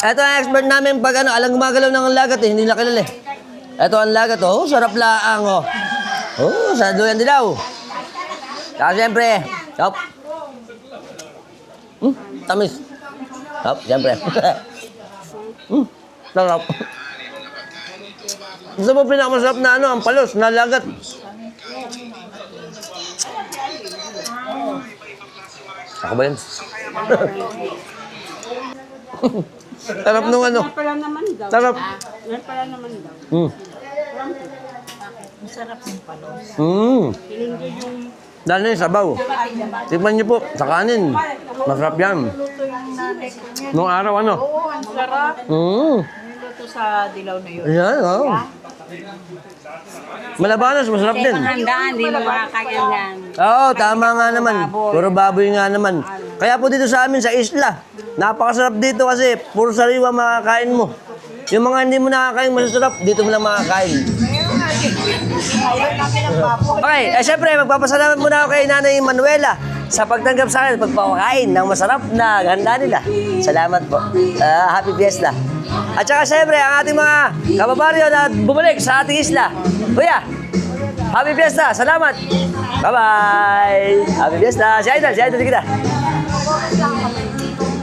Ito ang expert namin pag ano, alang gumagalaw ng lagat eh, hindi na kilala eh. Ito ang lagat oh, sarap laang oh. Oh, sa duyan dilaw. Saka siyempre, sop. Tamis. Sop, siyempre. Sarap. Gusto mo pinakamasarap na ano, ang palos, na lagat. Ako ba yun? Sarap nung ano. Yan pala naman daw. Sarap. Yan pala naman daw. Masarap yung palos. Hindi yung... Dahil na yung sabaw. Tikman niyo po, sa kanin. Masarap yan. Luto yung nanay ko niya. Nung araw ano? Oo, ang sarap. Luto sa dilaw na yun. Ayan, oh. Malabanas, masarap din. Handaan, di mo makakaganyan. Oo, tama nga naman. Puro baboy nga naman. Kaya po dito sa amin, sa isla, napakasarap dito kasi puro sariwa makakain mo. Yung mga hindi mo nakakain masasarap, dito mo lang makakain. Okay, syempre, magpapasalamat muna ako kay Nanay Manuela sa pagtanggap sa akin, pagpapakain ng masarap na handa nila. Salamat po. Happy Fiesta. At saka syempre, ang ating mga kababaryo na bumalik sa ating isla. Kuya, Happy Fiesta. Salamat. Bye-bye. Happy Fiesta. Si Idol kita.